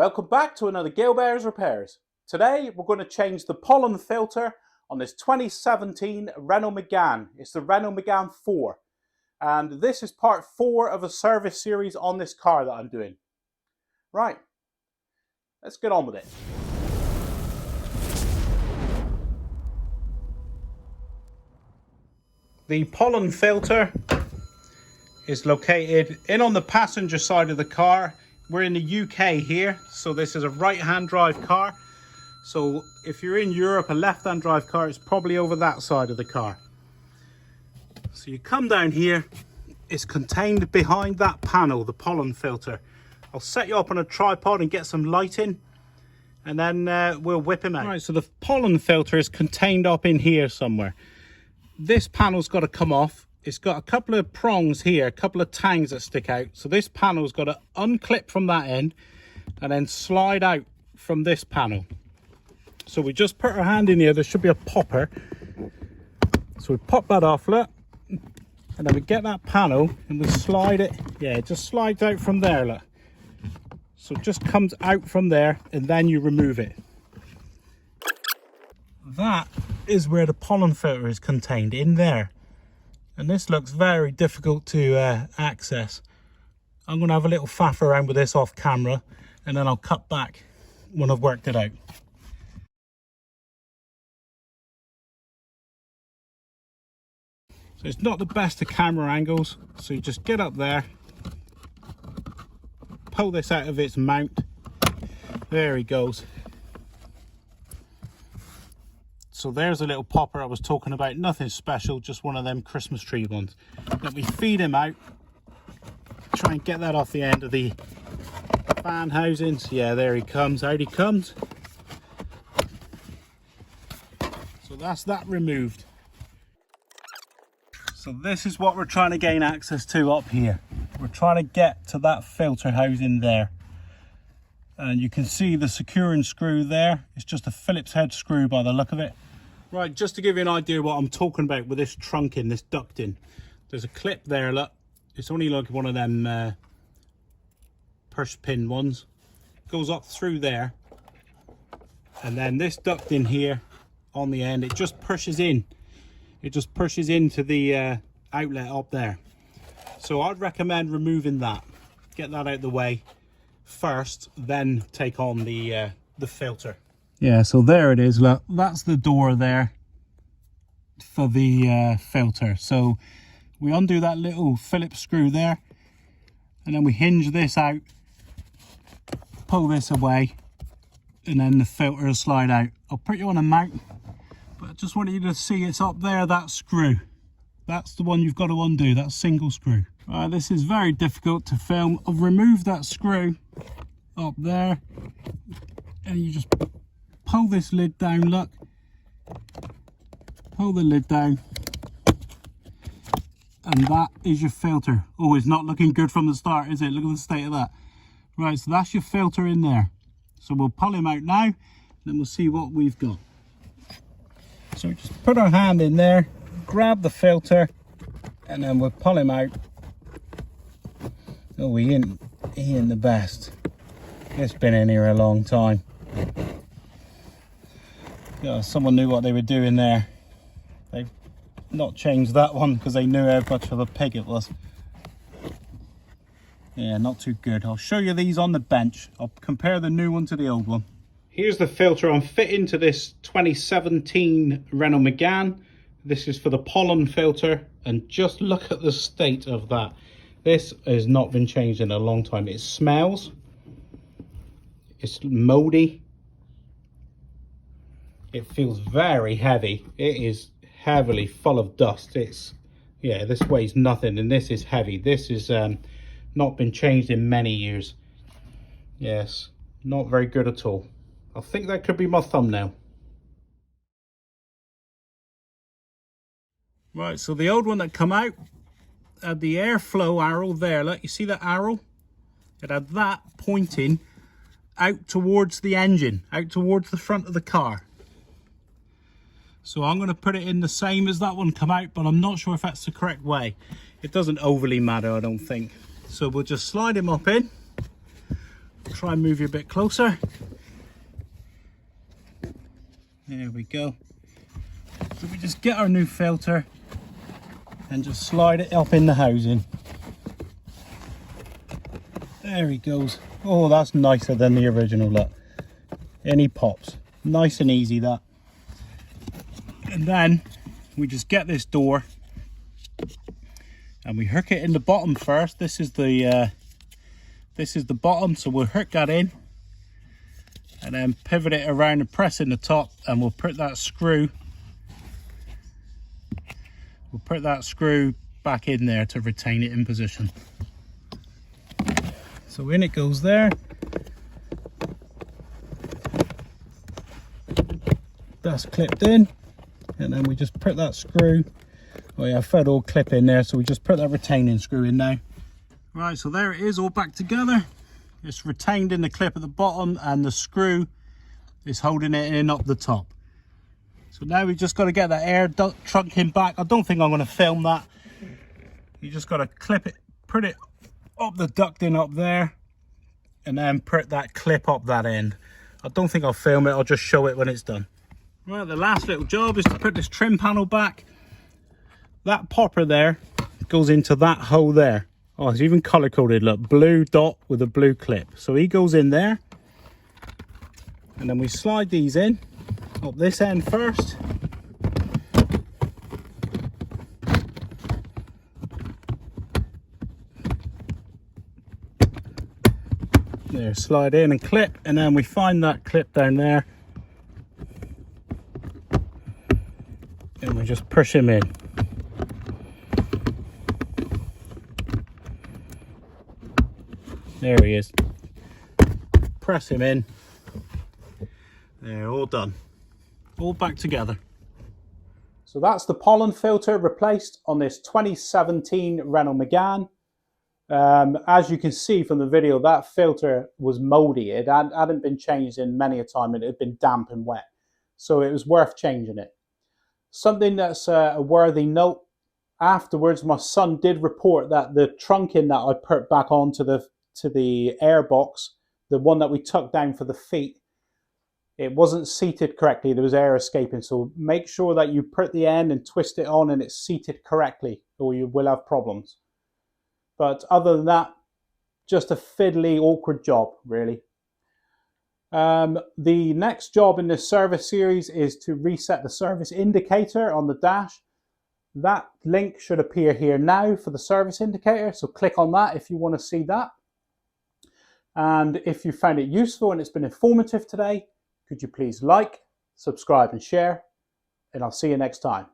Welcome back to another Gale Bears Repairs. Today we're going to change the pollen filter on this 2017 Renault Megane. It's the Renault Megane 4. And this is part 4 of a service series on this car that I'm doing. Right, let's get on with it. The pollen filter is located in on the passenger side of the car. We're in the UK here, so this is a right-hand drive car. So if you're in Europe, a left-hand drive car is probably over that side of the car. So you come down here, it's contained behind that panel, the pollen filter. I'll set you up on a tripod and get some lighting, and then we'll whip him out. Right, so the pollen filter is contained up in here somewhere. This panel's got to come off. It's got a couple of prongs here, a couple of tangs that stick out. So this panel's got to unclip from that end and then slide out from this panel. So we just put our hand in here. There should be a popper. So we pop that off, look. And then we get that panel and we slide it. Yeah, it just slides out from there, look. So it just comes out from there and then you remove it. That is where the pollen filter is contained, in there. And this looks very difficult to access. I'm going to have a little faff around with this off camera and then I'll cut back when I've worked it out. So it's not the best of camera angles, so you just get up there, pull this out of its mount. There he goes. So there's a little popper I was talking about, nothing special, just one of them Christmas tree ones. Let me feed him out, try and get that off the end of the fan housings. Yeah, there he comes, out he comes. So that's that removed. So this is what we're trying to gain access to up here. We're trying to get to that filter housing there. And you can see the securing screw there. It's just a Phillips head screw by the look of it. Right, just to give you an idea what I'm talking about with this trunking, this ducting. There's a clip there, look. It's only like one of them push pin ones. Goes up through there. And then this ducting here on the end, it just pushes in. It just pushes into the outlet up there. So I'd recommend removing that. Get that out of the way first, then take on the filter. Yeah, so there it is, look, that's the door there for the filter. So we undo that little Phillips screw there and then we hinge this out, pull this away, and then the filter will slide out. I'll put you on a mount, but I just wanted you to see it's up there, that screw. That's the one you've got to undo, that single screw. Right, this is very difficult to film. I've removed that screw up there and you just pull this lid down, look. Pull the lid down. And that is your filter. Oh, it's not looking good from the start, is it? Look at the state of that. Right, so that's your filter in there. So we'll pull him out now, then we'll see what we've got. So just put our hand in there, grab the filter, and then we'll pull him out. Oh, he ain't the best. It's been in here a long time. Yeah, someone knew what they were doing there. They've not changed that one because they knew how much of a pig it was. Yeah, not too good. I'll show you these on the bench. I'll compare the new one to the old one. Here's the filter I'm fitting to this 2017 Renault Megane. This is for the pollen filter, and just look at the state of that. This has not been changed in a long time. It smells. It's moldy. It feels very heavy. It is heavily full of dust. Yeah, this weighs nothing, and this is heavy. This is not been changed in many years. Yes, not very good at all. I think that could be my thumbnail. Right, so the old one that come out had the airflow arrow there. Look, you see that arrow? It had that pointing out towards the engine, out towards the front of the car. So I'm going to put it in the same as that one come out, but I'm not sure if that's the correct way. It doesn't overly matter, I don't think. So we'll just slide him up in, try and move you a bit closer. There we go. So we just get our new filter and just slide it up in the housing. There he goes. Oh, that's nicer than the original, look. And he pops. Nice and easy, that. And then we just get this door and we hook it in the bottom first. This is the bottom, so we'll hook that in and then pivot it around and press in the top, and we'll put that screw back in there to retain it in position. So in it goes there. That's clipped in, and then we just put that screw, oh yeah, Fed all clip in there, so we just put that retaining screw in now. Right, so there it is, all back together. It's retained in the clip at the bottom, and the screw is holding it in up the top. So now we just got to get that air trunking back. I don't think I'm going to film that. You just got to clip it, put it up the ducting up there, and then put that clip up that end. I don't think I'll film it, I'll just show it when it's done. Right, the last little job is to put this trim panel back. That popper there goes into that hole there. Oh, it's even color coded, look, blue dot with a blue clip. So he goes in there, and then we slide these in up this end first. There, slide in and clip, and then we find that clip down there and we just push him in. There he is. Press him in. There, all done. All back together. So that's the pollen filter replaced on this 2017 Renault Megane. As you can see from the video, that filter was moldy. It hadn't been changed in many a time, and it had been damp and wet. So it was worth changing it. Something that's a worthy note, afterwards my son did report that the trunking that I put back onto the air box, the one that we tucked down for the feet, it wasn't seated correctly. There was air escaping. So make sure that you put the end and twist it on and it's seated correctly, or you will have problems. But other than that, just a fiddly, awkward job, really. The next job in this service series is to reset the service indicator on the dash. That link should appear here now for the service indicator, so click on that if you want to see that. And if you found it useful and it's been informative today, could you please like, subscribe and share, and I'll see you next time.